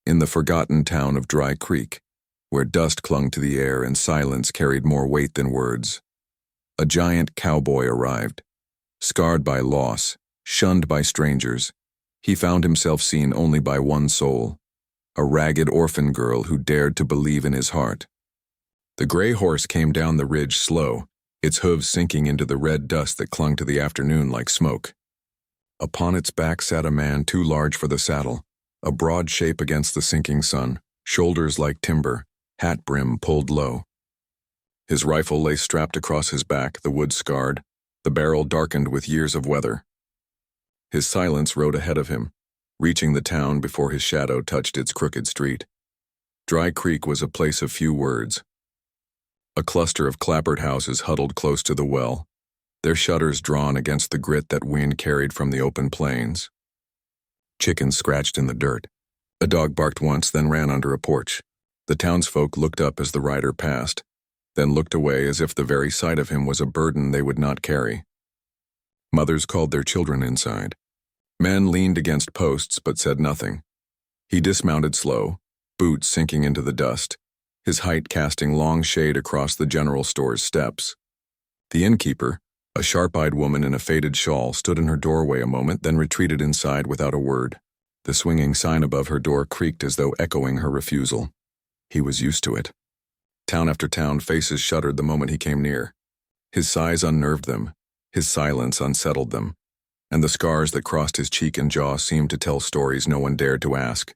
in the forgotten town of Dry Creek, where dust clung to the air and silence carried more weight than words. A giant cowboy arrived. Scarred by loss, shunned by strangers, he found himself seen only by one soul, a ragged orphan girl who dared to believe in his heart. The gray horse came down the ridge slow, its hooves sinking into the red dust that clung to the afternoon like smoke. Upon its back sat a man too large for the saddle, a broad shape against the sinking sun, shoulders like timber, hat brim pulled low. His rifle lay strapped across his back, the wood scarred, the barrel darkened with years of weather. His silence rode ahead of him, reaching the town before his shadow touched its crooked street. Dry Creek was a place of few words. A cluster of clapboard houses huddled close to the well, their shutters drawn against the grit that wind carried from the open plains. Chickens scratched in the dirt. A dog barked once, then ran under a porch. The townsfolk looked up as the rider passed, then looked away as if the very sight of him was a burden they would not carry. Mothers called their children inside. Men leaned against posts but said nothing. He dismounted slow, boots sinking into the dust, his height casting long shade across the general store's steps. The innkeeper, a sharp-eyed woman in a faded shawl, stood in her doorway a moment, then retreated inside without a word. The swinging sign above her door creaked as though echoing her refusal. He was used to it. Town after town, faces shuddered the moment he came near. His size unnerved them, his silence unsettled them, and the scars that crossed his cheek and jaw seemed to tell stories no one dared to ask.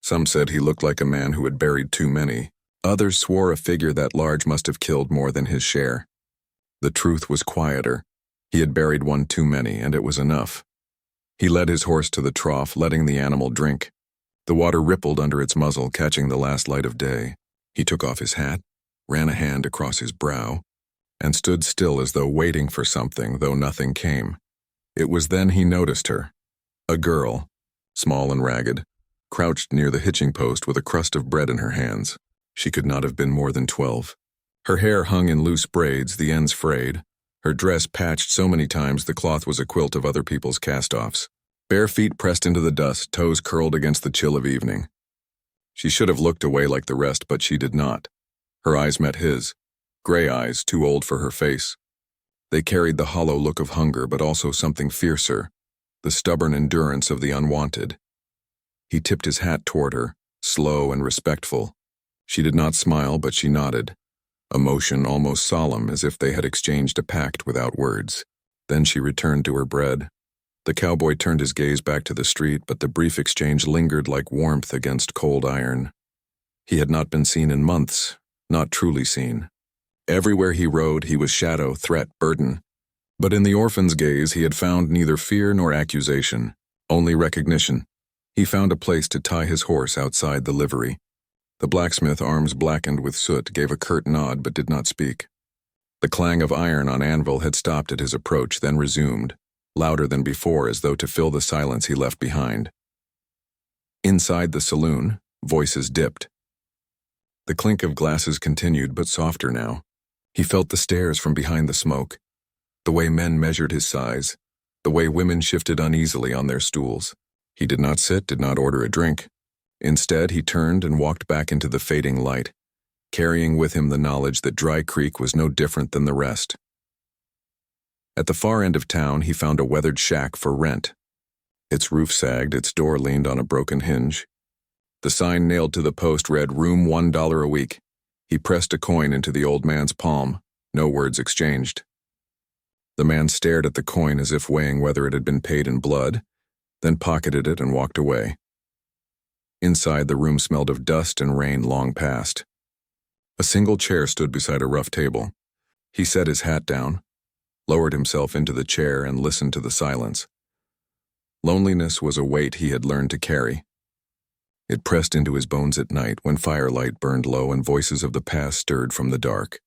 Some said he looked like a man who had buried too many. Others swore a figure that large must have killed more than his share. The truth was quieter. He had buried one too many, and it was enough. He led his horse to the trough, letting the animal drink. The water rippled under its muzzle, catching the last light of day. He took off his hat, ran a hand across his brow, and stood still as though waiting for something, though nothing came. It was then he noticed her. A girl, small and ragged, crouched near the hitching post with a crust of bread in her hands. She could not have been more than 12. Her hair hung in loose braids, the ends frayed. Her dress patched so many times the cloth was a quilt of other people's cast-offs. Bare feet pressed into the dust, toes curled against the chill of evening. She should have looked away like the rest, but she did not. Her eyes met his, gray eyes too old for her face. They carried the hollow look of hunger, but also something fiercer, the stubborn endurance of the unwanted. He tipped his hat toward her, slow and respectful. She did not smile, but she nodded, a motion almost solemn, as if they had exchanged a pact without words. Then she returned to her bread. The cowboy turned his gaze back to the street, but the brief exchange lingered like warmth against cold iron. He had not been seen in months, not truly seen. Everywhere he rode, he was shadow, threat, burden. But in the orphan's gaze, he had found neither fear nor accusation, only recognition. He found a place to tie his horse outside the livery. The blacksmith, arms blackened with soot, gave a curt nod but did not speak. The clang of iron on anvil had stopped at his approach, then resumed, louder than before, as though to fill the silence he left behind. Inside the saloon, voices dipped. The clink of glasses continued, but softer now. He felt the stares from behind the smoke, the way men measured his size, the way women shifted uneasily on their stools. He did not sit, did not order a drink. Instead, he turned and walked back into the fading light, carrying with him the knowledge that Dry Creek was no different than the rest. At the far end of town, he found a weathered shack for rent. Its roof sagged, its door leaned on a broken hinge. The sign nailed to the post read, "Room $1 a week." He pressed a coin into the old man's palm, no words exchanged. The man stared at the coin as if weighing whether it had been paid in blood, then pocketed it and walked away. Inside, the room smelled of dust and rain long past. A single chair stood beside a rough table. He set his hat down, lowered himself into the chair, and listened to the silence. Loneliness was a weight he had learned to carry. It pressed into his bones at night when firelight burned low and voices of the past stirred from the dark.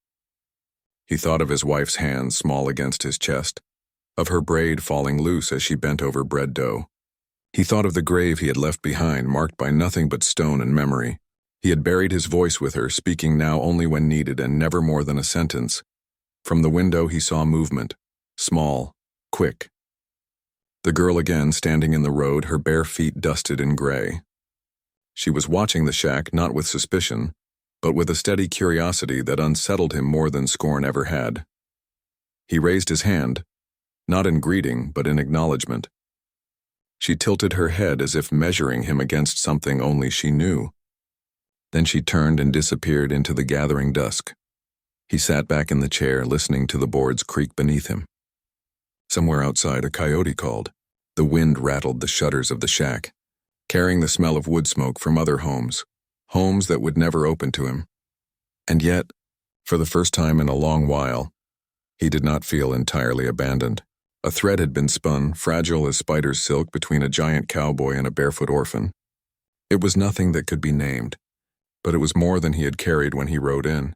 He thought of his wife's hands small against his chest, of her braid falling loose as she bent over bread dough. He thought of the grave he had left behind, marked by nothing but stone and memory. He had buried his voice with her, speaking now only when needed and never more than a sentence. From the window he saw movement, small, quick. The girl again, standing in the road, her bare feet dusted in gray. She was watching the shack not with suspicion, but with a steady curiosity that unsettled him more than scorn ever had. He raised his hand, not in greeting but in acknowledgement. She tilted her head as if measuring him against something only she knew. Then she turned and disappeared into the gathering dusk. He sat back in the chair, listening to the boards creak beneath him. Somewhere outside, a coyote called. The wind rattled the shutters of the shack, carrying the smell of wood smoke from other homes that would never open to him. And yet, for the first time in a long while, he did not feel entirely abandoned. A thread had been spun, fragile as spider's silk, between a giant cowboy and a barefoot orphan. It was nothing that could be named, but it was more than he had carried when he rode in.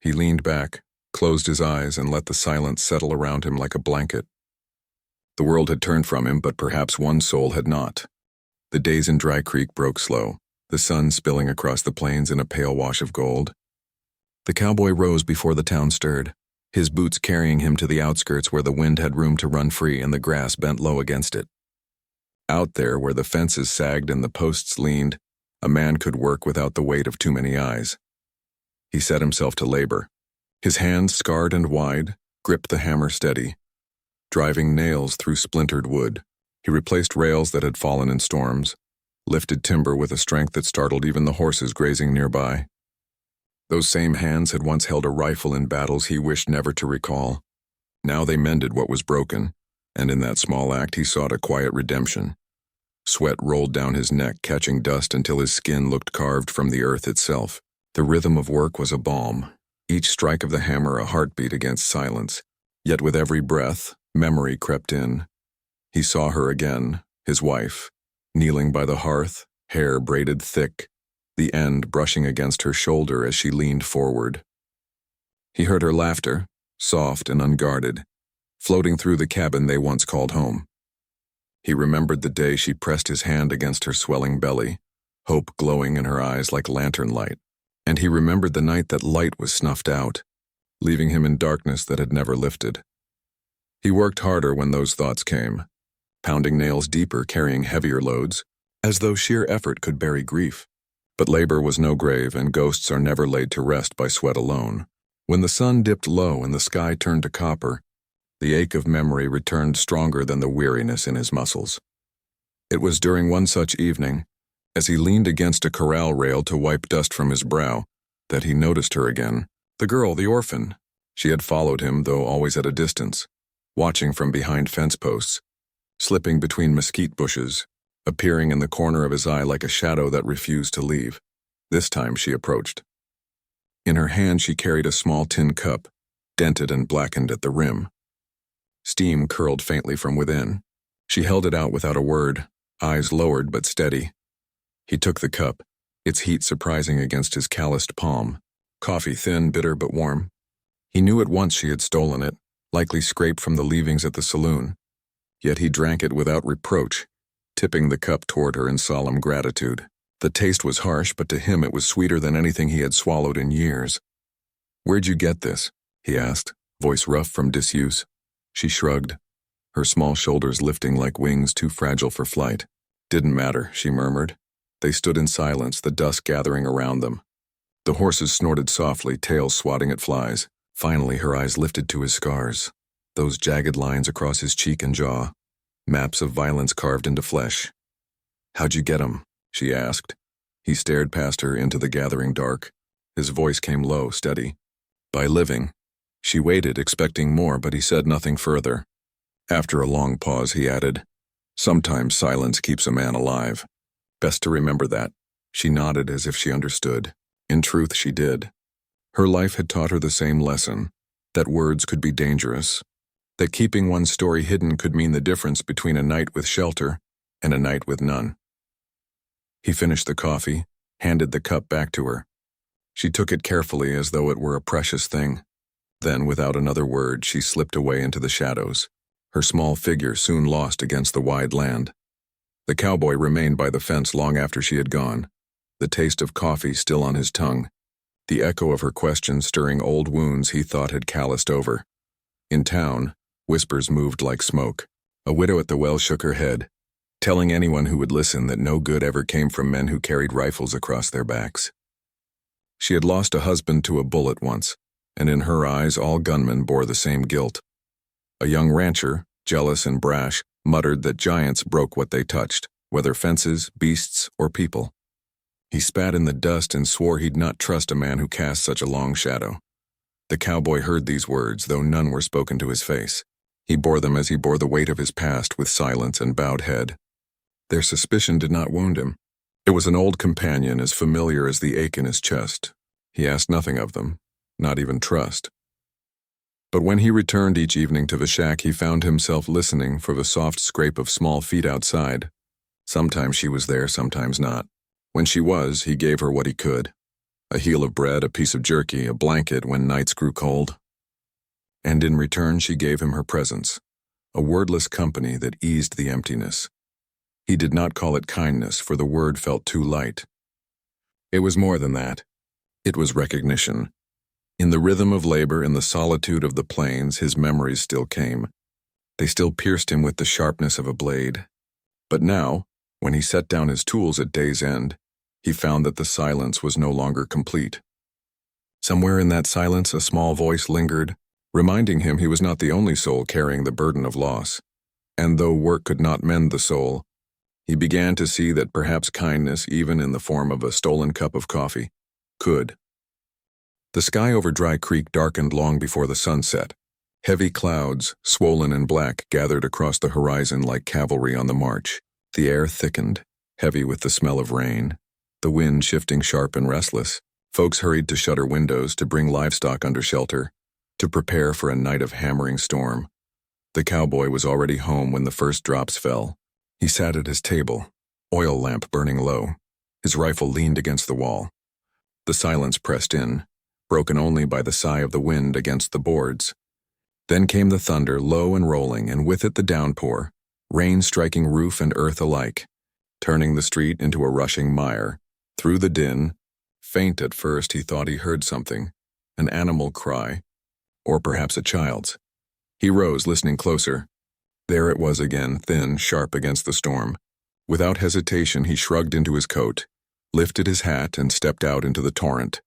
He leaned back, closed his eyes, and let the silence settle around him like a blanket. The world had turned from him, but perhaps one soul had not. The days in Dry Creek broke slow, the sun spilling across the plains in a pale wash of gold. The cowboy rose before the town stirred, his boots carrying him to the outskirts where the wind had room to run free and the grass bent low against it. Out there, where the fences sagged and the posts leaned, a man could work without the weight of too many eyes. He set himself to labor. His hands, scarred and wide, gripped the hammer steady, driving nails through splintered wood. He replaced rails that had fallen in storms, lifted timber with a strength that startled even the horses grazing nearby. Those same hands had once held a rifle in battles he wished never to recall. Now they mended what was broken, and in that small act he sought a quiet redemption. Sweat rolled down his neck, catching dust until his skin looked carved from the earth itself. The rhythm of work was a balm, each strike of the hammer a heartbeat against silence. Yet with every breath, memory crept in. He saw her again, his wife, kneeling by the hearth, hair braided thick, the end brushing against her shoulder as she leaned forward. He heard her laughter, soft and unguarded, floating through the cabin they once called home. He remembered the day she pressed his hand against her swelling belly, hope glowing in her eyes like lantern light. And he remembered the night that light was snuffed out, leaving him in darkness that had never lifted. He worked harder when those thoughts came, pounding nails deeper, carrying heavier loads, as though sheer effort could bury grief. But labor was no grave, and ghosts are never laid to rest by sweat alone. When the sun dipped low and the sky turned to copper, the ache of memory returned stronger than the weariness in his muscles. It was during one such evening, as he leaned against a corral rail to wipe dust from his brow, that he noticed her again. The girl, the orphan. She had followed him, though always at a distance, watching from behind fence posts, slipping between mesquite bushes, appearing in the corner of his eye like a shadow that refused to leave. This time she approached. In her hand she carried a small tin cup, dented and blackened at the rim. Steam curled faintly from within. She held it out without a word, eyes lowered but steady. He took the cup, its heat surprising against his calloused palm. Coffee, thin, bitter but warm. He knew at once she had stolen it, likely scraped from the leavings at the saloon. Yet he drank it without reproach, tipping the cup toward her in solemn gratitude. The taste was harsh, but to him it was sweeter than anything he had swallowed in years. "Where'd you get this?" he asked, voice rough from disuse. She shrugged, her small shoulders lifting like wings too fragile for flight. "Didn't matter," she murmured. They stood in silence, the dusk gathering around them. The horses snorted softly, tails swatting at flies. Finally, her eyes lifted to his scars, those jagged lines across his cheek and jaw, maps of violence carved into flesh. "How'd you get 'em?" she asked. He stared past her into the gathering dark. His voice came low, steady. "By living." She waited, expecting more, but he said nothing further. After a long pause, he added, "Sometimes silence keeps a man alive. Best to remember that." She nodded as if she understood. In truth, she did. Her life had taught her the same lesson, that words could be dangerous, that keeping one's story hidden could mean the difference between a night with shelter and a night with none. He finished the coffee, handed the cup back to her. She took it carefully as though it were a precious thing. Then, without another word, she slipped away into the shadows, her small figure soon lost against the wide land. The cowboy remained by the fence long after she had gone, the taste of coffee still on his tongue, the echo of her question stirring old wounds he thought had calloused over. In town, whispers moved like smoke. A widow at the well shook her head. telling anyone who would listen that no good ever came from men who carried rifles across their backs. She had lost a husband to a bullet once, and in her eyes all gunmen bore the same guilt. A young rancher, jealous and brash, muttered that giants broke what they touched, whether fences, beasts, or people. He spat in the dust and swore he'd not trust a man who cast such a long shadow. The cowboy heard these words, though none were spoken to his face. He bore them as he bore the weight of his past with silence and bowed head. Their suspicion did not wound him. It was an old companion as familiar as the ache in his chest. He asked nothing of them, not even trust. But when he returned each evening to the shack, he found himself listening for the soft scrape of small feet outside. Sometimes she was there, sometimes not. When she was, he gave her what he could. A heel of bread, a piece of jerky, a blanket when nights grew cold. And in return she gave him her presence, a wordless company that eased the emptiness. He did not call it kindness, for the word felt too light. It was more than that. It was recognition. In the rhythm of labor, in the solitude of the plains, his memories still came. They still pierced him with the sharpness of a blade. But now, when he set down his tools at day's end, he found that the silence was no longer complete. Somewhere in that silence a small voice lingered, reminding him he was not the only soul carrying the burden of loss. And though work could not mend the soul, he began to see that perhaps kindness, even in the form of a stolen cup of coffee, could. The sky over Dry Creek darkened long before the sun set. Heavy clouds, swollen and black, gathered across the horizon like cavalry on the march. The air thickened, heavy with the smell of rain. The wind shifting sharp and restless. Folks hurried to shutter windows, to bring livestock under shelter, to prepare for a night of hammering storm. The cowboy was already home when the first drops fell. He sat at his table, oil lamp burning low. His rifle leaned against the wall. The silence pressed in, broken only by the sigh of the wind against the boards. Then came the thunder, low and rolling, and with it the downpour, rain striking roof and earth alike, turning the street into a rushing mire. Through the din, faint at first, he thought he heard something, an animal cry, or perhaps a child's. He rose, listening closer. There it was again, thin, sharp against the storm. Without hesitation, he shrugged into his coat, lifted his hat, and stepped out into the torrent.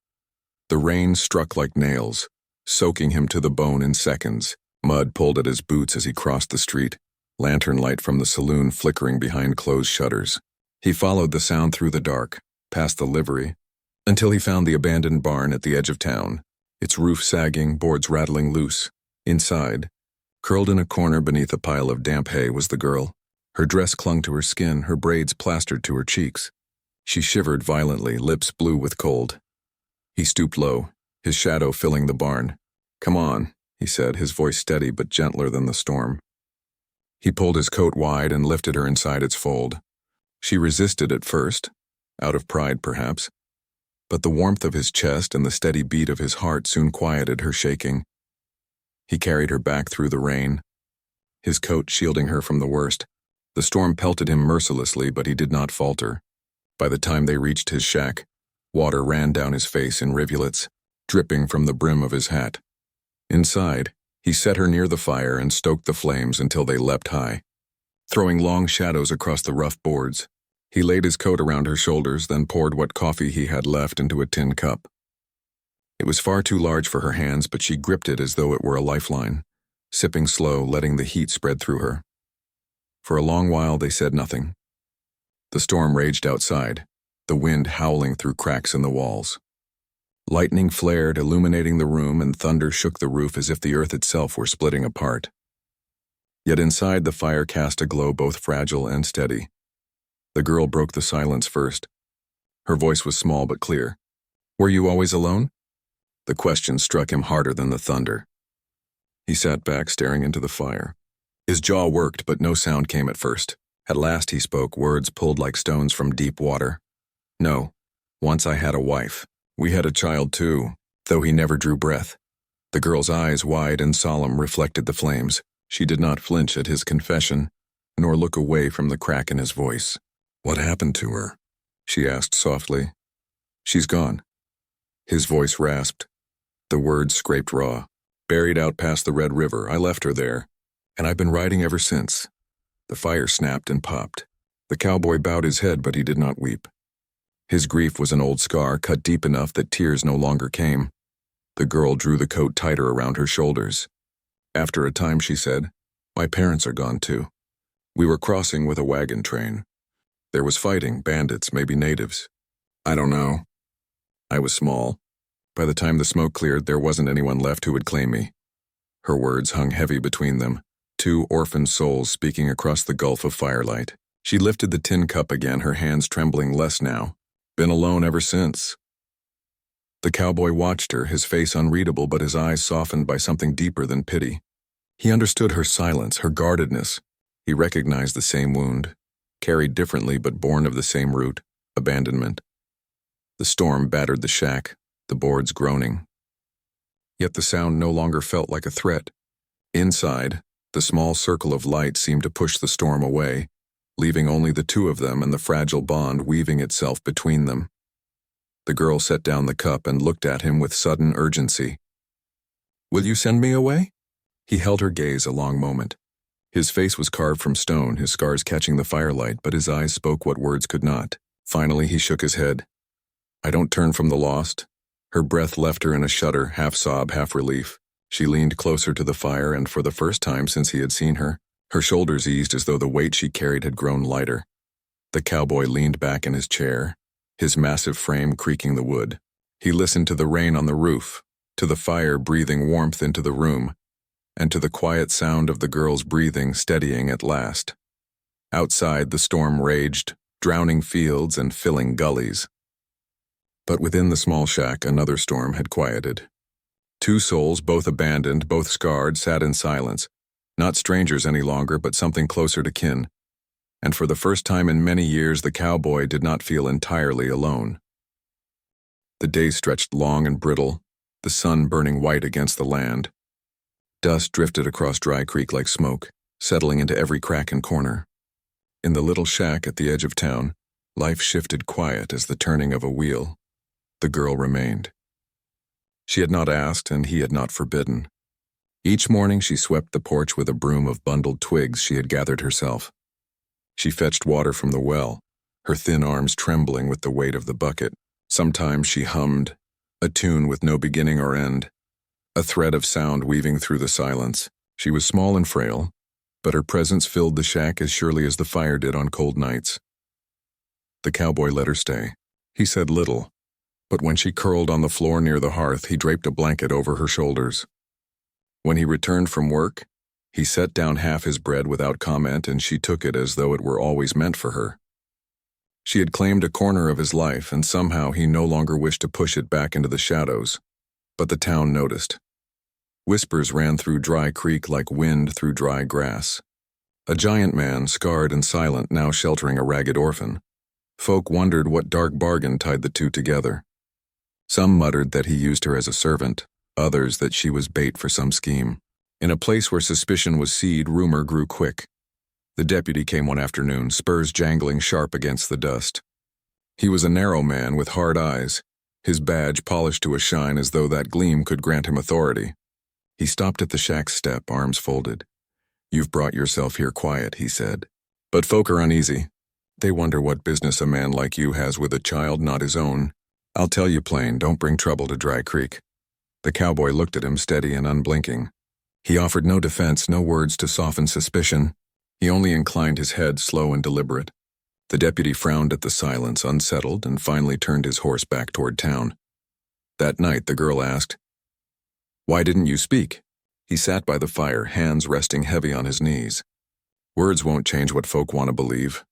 The rain struck like nails, soaking him to the bone in seconds. Mud pulled at his boots as he crossed the street, lantern light from the saloon flickering behind closed shutters. He followed the sound through the dark, past the livery, until he found the abandoned barn at the edge of town, its roof sagging, boards rattling loose. Inside, curled in a corner beneath a pile of damp hay, was the girl. Her dress clung to her skin, her braids plastered to her cheeks. She shivered violently, lips blue with cold. He stooped low, his shadow filling the barn. "Come on," he said, his voice steady but gentler than the storm. He pulled his coat wide and lifted her inside its fold. She resisted at first, out of pride perhaps, but the warmth of his chest and the steady beat of his heart soon quieted her shaking. He carried her back through the rain, his coat shielding her from the worst. The storm pelted him mercilessly, but he did not falter. By the time they reached his shack, water ran down his face in rivulets, dripping from the brim of his hat. Inside, he set her near the fire and stoked the flames until they leapt high, throwing long shadows across the rough boards. He laid his coat around her shoulders, then poured what coffee he had left into a tin cup. It was far too large for her hands, but she gripped it as though it were a lifeline, sipping slow, letting the heat spread through her. For a long while they said nothing. The storm raged outside, the wind howling through cracks in the walls. Lightning flared, illuminating the room, and thunder shook the roof as if the earth itself were splitting apart. Yet inside, the fire cast a glow both fragile and steady. The girl broke the silence first. Her voice was small but clear. "Were you always alone?" The question struck him harder than the thunder. He sat back, staring into the fire. His jaw worked, but no sound came at first. At last he spoke, words pulled like stones from deep water. "No. Once I had a wife. We had a child too, though he never drew breath." The girl's eyes, wide and solemn, reflected the flames. She did not flinch at his confession, nor look away from the crack in his voice. "What happened to her?" she asked softly. "She's gone." His voice rasped. The words scraped raw. "Buried out past the Red River. I left her there, and I've been riding ever since." The fire snapped and popped. The cowboy bowed his head, but he did not weep. His grief was an old scar, cut deep enough that tears no longer came. The girl drew the coat tighter around her shoulders. After a time, she said, "My parents are gone too. We were crossing with a wagon train. There was fighting, bandits, maybe natives. I don't know. I was small. By the time the smoke cleared, there wasn't anyone left who would claim me." Her words hung heavy between them, two orphan souls speaking across the gulf of firelight. She lifted the tin cup again, her hands trembling less now. Been alone ever since. The cowboy watched her, his face unreadable, but his eyes softened by something deeper than pity. He understood her silence, her guardedness. He recognized the same wound, carried differently but born of the same root, abandonment. The storm battered the shack, the boards groaning. Yet the sound no longer felt like a threat. Inside, the small circle of light seemed to push the storm away, leaving only the two of them and the fragile bond weaving itself between them. The girl set down the cup and looked at him with sudden urgency. "Will you send me away?" He held her gaze a long moment. His face was carved from stone, his scars catching the firelight, but his eyes spoke what words could not. Finally, he shook his head. "I don't turn from the lost." Her breath left her in a shudder, half sob, half relief. She leaned closer to the fire, and for the first time since he had seen her, her shoulders eased as though the weight she carried had grown lighter. The cowboy leaned back in his chair, his massive frame creaking the wood. He listened to the rain on the roof, to the fire breathing warmth into the room, and to the quiet sound of the girl's breathing steadying at last. Outside, the storm raged, drowning fields and filling gullies. But within the small shack, another storm had quieted. Two souls, both abandoned, both scarred, sat in silence, not strangers any longer, but something closer to kin. And for the first time in many years, the cowboy did not feel entirely alone. The day stretched long and brittle, the sun burning white against the land. Dust drifted across Dry Creek like smoke, settling into every crack and corner. In the little shack at the edge of town, life shifted quiet as the turning of a wheel. The girl remained. She had not asked, and he had not forbidden. Each morning she swept the porch with a broom of bundled twigs she had gathered herself. She fetched water from the well, her thin arms trembling with the weight of the bucket. Sometimes she hummed, a tune with no beginning or end, a thread of sound weaving through the silence. She was small and frail, but her presence filled the shack as surely as the fire did on cold nights. The cowboy let her stay. He said little, but when she curled on the floor near the hearth, he draped a blanket over her shoulders. When he returned from work, he set down half his bread without comment, and she took it as though it were always meant for her. She had claimed a corner of his life, and somehow he no longer wished to push it back into the shadows. But the town noticed. Whispers ran through Dry Creek like wind through dry grass. A giant man, scarred and silent, now sheltering a ragged orphan. Folk wondered what dark bargain tied the two together. Some muttered that he used her as a servant, others that she was bait for some scheme. In a place where suspicion was seed, rumor grew quick. The deputy came one afternoon, spurs jangling sharp against the dust. He was a narrow man with hard eyes, his badge polished to a shine as though that gleam could grant him authority. He stopped at the shack's step, arms folded. "You've brought yourself here quiet," he said. "But folk are uneasy. They wonder what business a man like you has with a child not his own. I'll tell you plain, don't bring trouble to Dry Creek." The cowboy looked at him, steady and unblinking. He offered no defense, no words to soften suspicion. He only inclined his head, slow and deliberate. The deputy frowned at the silence, unsettled, and finally turned his horse back toward town. That night, the girl asked, "Why didn't you speak?" He sat by the fire, hands resting heavy on his knees. "Words won't change what folk want to believe."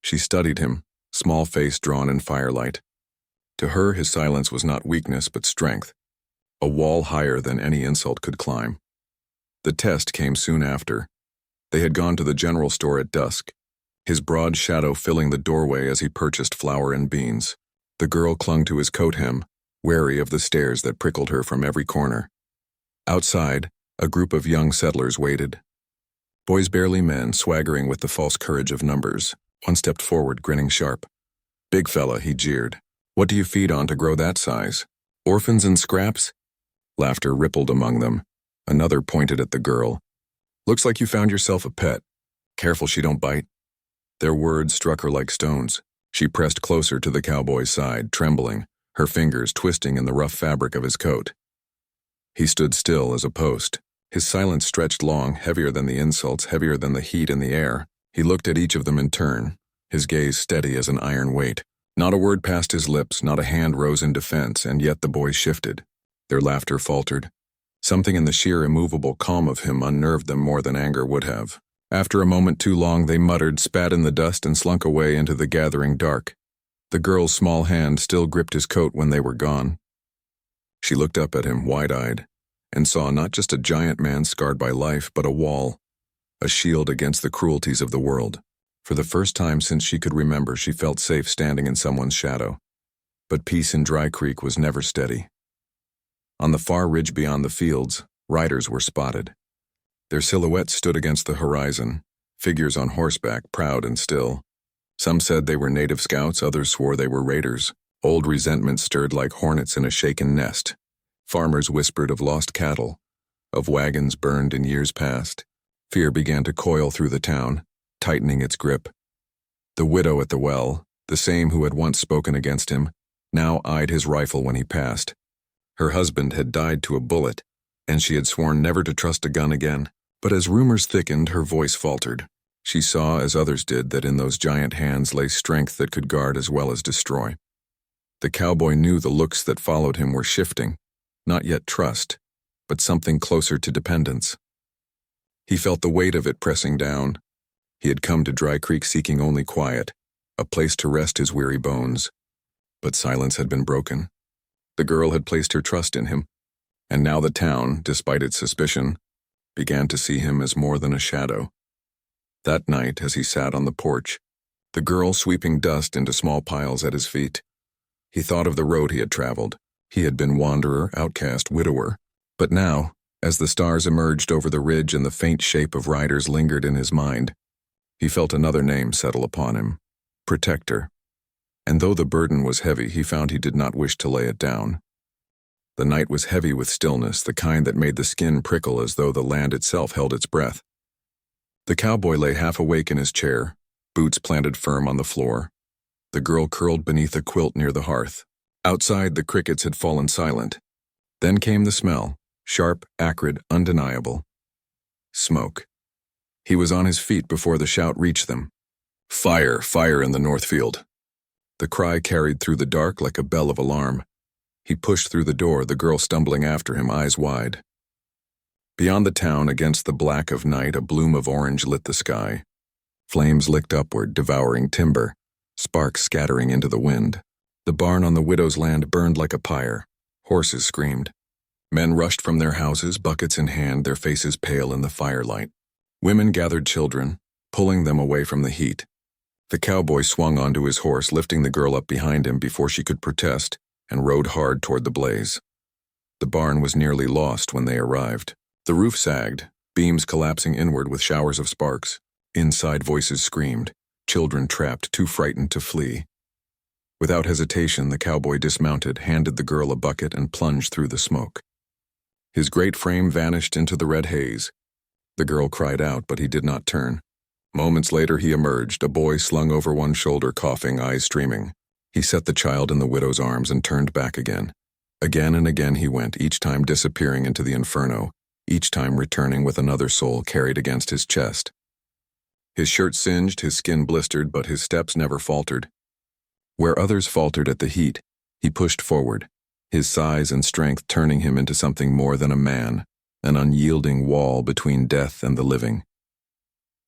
She studied him, small face drawn in firelight. To her, his silence was not weakness but strength, a wall higher than any insult could climb. The test came soon after. They had gone to the general store at dusk, his broad shadow filling the doorway as he purchased flour and beans. The girl clung to his coat hem, wary of the stares that prickled her from every corner. Outside, a group of young settlers waited. Boys barely men, swaggering with the false courage of numbers. One stepped forward, grinning sharp. "Big fella," he jeered. "What do you feed on to grow that size? Orphans and scraps?" Laughter rippled among them. Another pointed at the girl. "Looks like you found yourself a pet. Careful she don't bite." Their words struck her like stones. She pressed closer to the cowboy's side, trembling, her fingers twisting in the rough fabric of his coat. He stood still as a post. His silence stretched long, heavier than the insults, heavier than the heat in the air. He looked at each of them in turn, his gaze steady as an iron weight. Not a word passed his lips, not a hand rose in defense, and yet the boys shifted. Their laughter faltered. Something in the sheer immovable calm of him unnerved them more than anger would have. After a moment too long, they muttered, spat in the dust, and slunk away into the gathering dark. The girl's small hand still gripped his coat when they were gone. She looked up at him, wide-eyed, and saw not just a giant man scarred by life, but a wall, a shield against the cruelties of the world. For the first time since she could remember, she felt safe standing in someone's shadow. But peace in Dry Creek was never steady. On the far ridge beyond the fields, riders were spotted. Their silhouettes stood against the horizon, figures on horseback, proud and still. Some said they were native scouts, others swore they were raiders. Old resentment stirred like hornets in a shaken nest. Farmers whispered of lost cattle, of wagons burned in years past. Fear began to coil through the town, tightening its grip. The widow at the well, the same who had once spoken against him, now eyed his rifle when he passed. Her husband had died to a bullet, and she had sworn never to trust a gun again. But as rumors thickened, her voice faltered. She saw, as others did, that in those giant hands lay strength that could guard as well as destroy. The cowboy knew the looks that followed him were shifting, not yet trust, but something closer to dependence. He felt the weight of it pressing down. He had come to Dry Creek seeking only quiet, a place to rest his weary bones. But silence had been broken. The girl had placed her trust in him, and now the town, despite its suspicion, began to see him as more than a shadow. That night, as he sat on the porch, the girl sweeping dust into small piles at his feet, he thought of the road he had traveled. He had been wanderer, outcast, widower. But now, as the stars emerged over the ridge and the faint shape of riders lingered in his mind, he felt another name settle upon him, protector. And though the burden was heavy, he found he did not wish to lay it down. The night was heavy with stillness, the kind that made the skin prickle as though the land itself held its breath. The cowboy lay half awake in his chair, boots planted firm on the floor. The girl curled beneath a quilt near the hearth. Outside, the crickets had fallen silent. Then came the smell, sharp, acrid, undeniable. Smoke. He was on his feet before the shout reached them. Fire, fire in the Northfield. The cry carried through the dark like a bell of alarm. He pushed through the door, the girl stumbling after him, eyes wide. Beyond the town, against the black of night, a bloom of orange lit the sky. Flames licked upward, devouring timber, sparks scattering into the wind. The barn on the widow's land burned like a pyre. Horses screamed. Men rushed from their houses, buckets in hand, their faces pale in the firelight. Women gathered children, pulling them away from the heat. The cowboy swung onto his horse, lifting the girl up behind him before she could protest, and rode hard toward the blaze. The barn was nearly lost when they arrived. The roof sagged, beams collapsing inward with showers of sparks. Inside, voices screamed, children trapped, too frightened to flee. Without hesitation, the cowboy dismounted, handed the girl a bucket, and plunged through the smoke. His great frame vanished into the red haze. The girl cried out, but he did not turn. Moments later, he emerged, a boy slung over one shoulder, coughing, eyes streaming. He set the child in the widow's arms and turned back again. Again and again he went, each time disappearing into the inferno, each time returning with another soul carried against his chest. His shirt singed, his skin blistered, but his steps never faltered. Where others faltered at the heat, he pushed forward, his size and strength turning him into something more than a man, an unyielding wall between death and the living.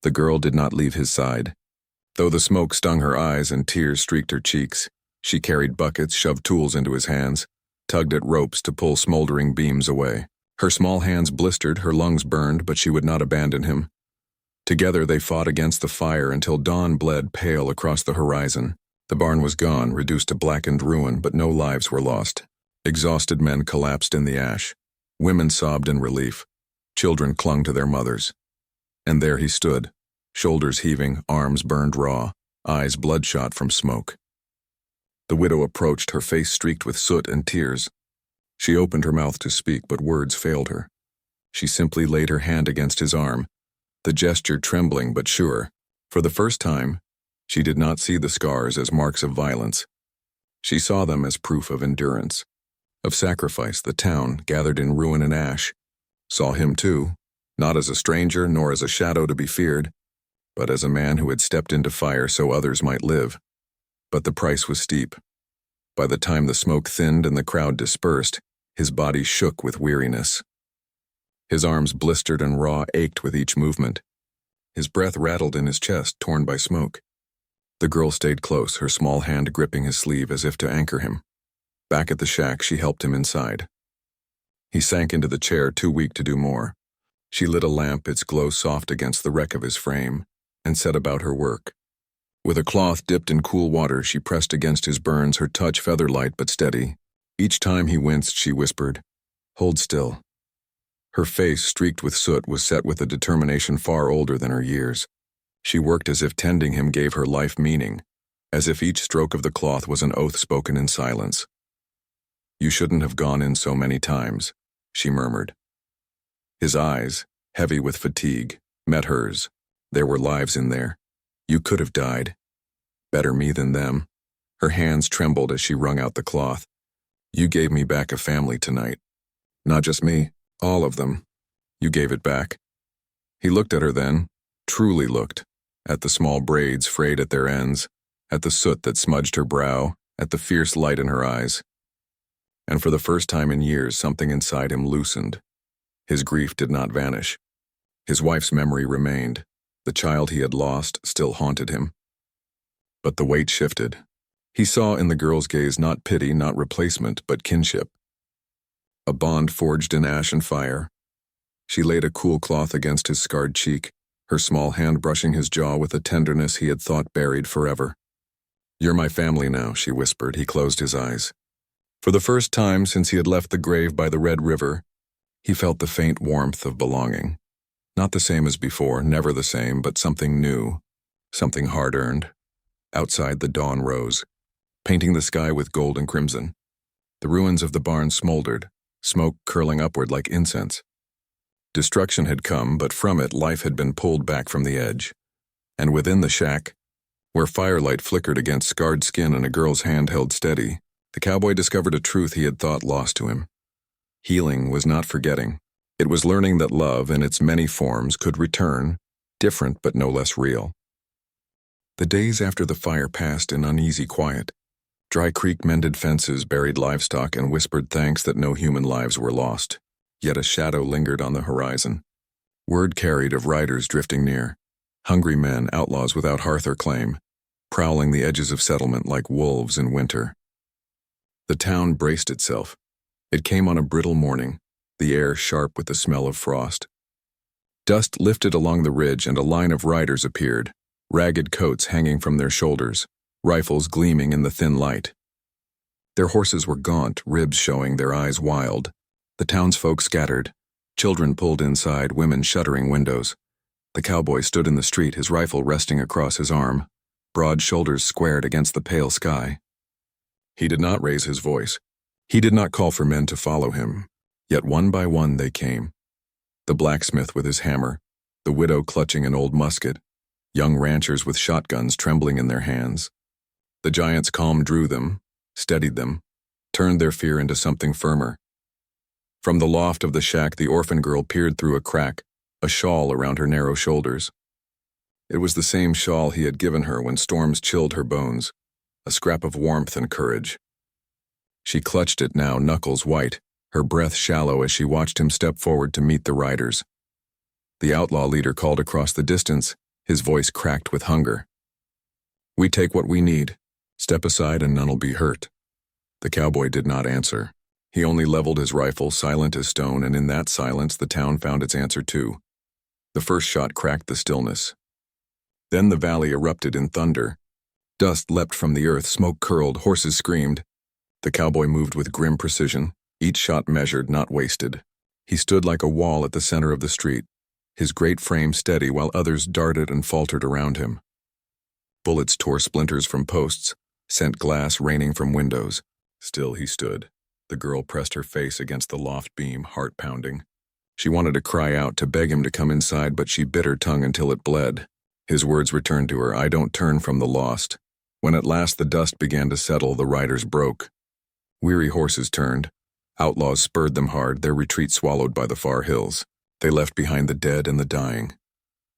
The girl did not leave his side. Though the smoke stung her eyes and tears streaked her cheeks, she carried buckets, shoved tools into his hands, tugged at ropes to pull smoldering beams away. Her small hands blistered, her lungs burned, but she would not abandon him. Together they fought against the fire until dawn bled pale across the horizon. The barn was gone, reduced to blackened ruin, but no lives were lost. Exhausted men collapsed in the ash. Women sobbed in relief. Children clung to their mothers. And there he stood, shoulders heaving, arms burned raw, eyes bloodshot from smoke. The widow approached, her face streaked with soot and tears. She opened her mouth to speak, but words failed her. She simply laid her hand against his arm, the gesture trembling but sure. For the first time, She did not see the scars as marks of violence. She saw them as proof of endurance, of sacrifice. The town, gathered in ruin and ash, saw him too, not as a stranger nor as a shadow to be feared, but as a man who had stepped into fire so others might live. But the price was steep. By the time the smoke thinned and the crowd dispersed, his body shook with weariness. His arms blistered and raw ached with each movement. His breath rattled in his chest, torn by smoke. The girl stayed close, her small hand gripping his sleeve as if to anchor him. Back at the shack, she helped him inside. He sank into the chair, too weak to do more. She lit a lamp, its glow soft against the wreck of his frame, and set about her work. With a cloth dipped in cool water, she pressed against his burns, her touch feather-light but steady. Each time he winced, she whispered, "Hold still." Her face, streaked with soot, was set with a determination far older than her years. She worked as if tending him gave her life meaning, as if each stroke of the cloth was an oath spoken in silence. "You shouldn't have gone in so many times," she murmured. His eyes, heavy with fatigue, met hers. There were lives in there. "You could have died. Better me than them." Her hands trembled as she wrung out the cloth. "You gave me back a family tonight. Not just me, all of them. You gave it back." He looked at her then, truly looked, at the small braids frayed at their ends, at the soot that smudged her brow, at the fierce light in her eyes. And for the first time in years, something inside him loosened. His grief did not vanish. His wife's memory remained. The child he had lost still haunted him. But the weight shifted. He saw in the girl's gaze not pity, not replacement, but kinship. A bond forged in ash and fire. She laid a cool cloth against his scarred cheek, her small hand brushing his jaw with a tenderness he had thought buried forever. "You're my family now," she whispered. He closed his eyes. For the first time since he had left the grave by the Red River, he felt the faint warmth of belonging. Not the same as before, never the same, but something new, something hard-earned. Outside, the dawn rose, painting the sky with gold and crimson. The ruins of the barn smoldered, smoke curling upward like incense. Destruction had come, but from it life had been pulled back from the edge. And within the shack, where firelight flickered against scarred skin and a girl's hand held steady, the cowboy discovered a truth he had thought lost to him. Healing was not forgetting. It was learning that love, in its many forms, could return, different but no less real. The days after the fire passed in uneasy quiet. Dry Creek mended fences, buried livestock, and whispered thanks that no human lives were lost. Yet a shadow lingered on the horizon. Word carried of riders drifting near. Hungry men, outlaws without hearth or claim, prowling the edges of settlement like wolves in winter. The town braced itself. It came on a brittle morning, the air sharp with the smell of frost. Dust lifted along the ridge and a line of riders appeared, ragged coats hanging from their shoulders, rifles gleaming in the thin light. Their horses were gaunt, ribs showing, their eyes wild. The townsfolk scattered, children pulled inside, women shuttering windows. The cowboy stood in the street, his rifle resting across his arm, broad shoulders squared against the pale sky. He did not raise his voice. He did not call for men to follow him, yet one by one they came. The blacksmith with his hammer, the widow clutching an old musket, young ranchers with shotguns trembling in their hands. The giant's calm drew them, steadied them, turned their fear into something firmer. From the loft of the shack, the orphan girl peered through a crack, a shawl around her narrow shoulders. It was the same shawl he had given her when storms chilled her bones, a scrap of warmth and courage. She clutched it now, knuckles white, her breath shallow as she watched him step forward to meet the riders. The outlaw leader called across the distance, his voice cracked with hunger. "We take what we need. Step aside and none'll be hurt." The cowboy did not answer. He only leveled his rifle, silent as stone, and in that silence the town found its answer too. The first shot cracked the stillness. Then the valley erupted in thunder. Dust leapt from the earth, smoke curled, horses screamed. The cowboy moved with grim precision, each shot measured, not wasted. He stood like a wall at the center of the street, his great frame steady while others darted and faltered around him. Bullets tore splinters from posts, sent glass raining from windows. Still he stood. The girl pressed her face against the loft beam, heart pounding. She wanted to cry out, to beg him to come inside, but she bit her tongue until it bled. His words returned to her, "I don't turn from the lost." When at last the dust began to settle, the riders broke. Weary horses turned. Outlaws spurred them hard, their retreat swallowed by the far hills. They left behind the dead and the dying.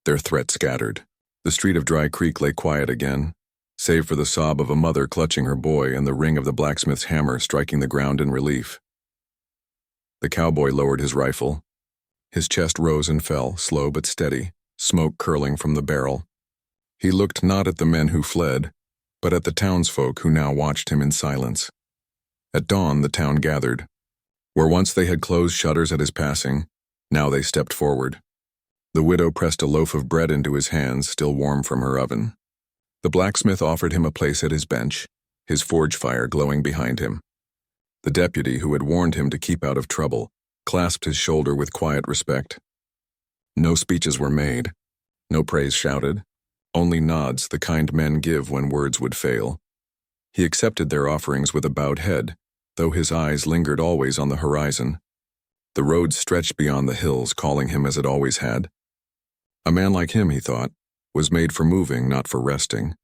Their threat scattered. The street of Dry Creek lay quiet again, save for the sob of a mother clutching her boy and the ring of the blacksmith's hammer striking the ground in relief. The cowboy lowered his rifle. His chest rose and fell, slow but steady, smoke curling from the barrel. He looked not at the men who fled, but at the townsfolk who now watched him in silence. At dawn, the town gathered. Where once they had closed shutters at his passing, now they stepped forward. The widow pressed a loaf of bread into his hands, still warm from her oven. The blacksmith offered him a place at his bench, his forge fire glowing behind him. The deputy, who had warned him to keep out of trouble, clasped his shoulder with quiet respect. No speeches were made, no praise shouted, only nods the kind men give when words would fail. He accepted their offerings with a bowed head, though his eyes lingered always on the horizon. The road stretched beyond the hills, calling him as it always had. A man like him, he thought, was made for moving, not for resting.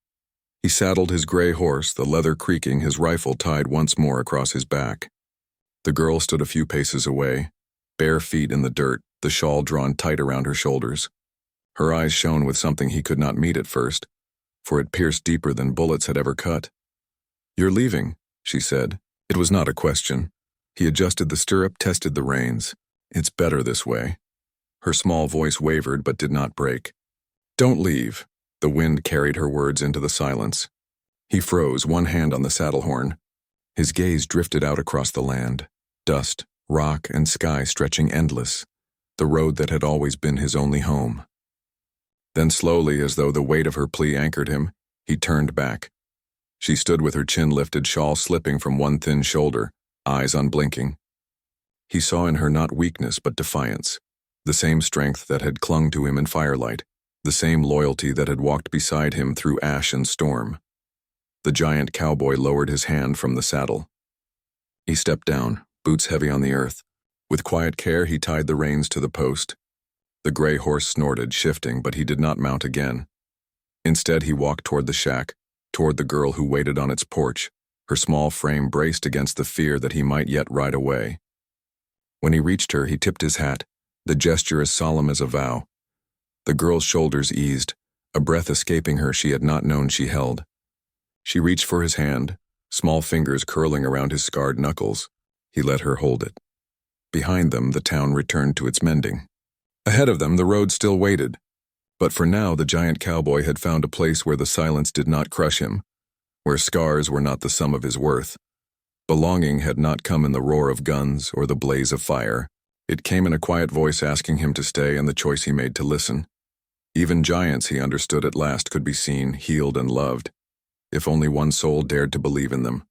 He saddled his gray horse, the leather creaking, his rifle tied once more across his back. The girl stood a few paces away, bare feet in the dirt, the shawl drawn tight around her shoulders. Her eyes shone with something he could not meet at first, for it pierced deeper than bullets had ever cut. "You're leaving," she said. It was not a question. He adjusted the stirrup, tested the reins. "It's better this way." Her small voice wavered but did not break. "Don't leave." The wind carried her words into the silence. He froze, one hand on the saddle horn. His gaze drifted out across the land, dust, rock, and sky stretching endless, the road that had always been his only home. Then slowly, as though the weight of her plea anchored him, he turned back. She stood with her chin lifted, shawl slipping from one thin shoulder, eyes unblinking. He saw in her not weakness but defiance, the same strength that had clung to him in firelight, the same loyalty that had walked beside him through ash and storm. The giant cowboy lowered his hand from the saddle. He stepped down, boots heavy on the earth. With quiet care, he tied the reins to the post. The gray horse snorted, shifting, but he did not mount again. Instead, he walked toward the shack, toward the girl who waited on its porch, her small frame braced against the fear that he might yet ride away. When he reached her, he tipped his hat, the gesture as solemn as a vow. The girl's shoulders eased, a breath escaping her she had not known she held. She reached for his hand, small fingers curling around his scarred knuckles. He let her hold it. Behind them, the town returned to its mending. Ahead of them, the road still waited. But for now, the giant cowboy had found a place where the silence did not crush him, where scars were not the sum of his worth. Belonging had not come in the roar of guns or the blaze of fire. It came in a quiet voice asking him to stay and the choice he made to listen. Even giants, he understood at last, could be seen, healed, and loved, if only one soul dared to believe in them.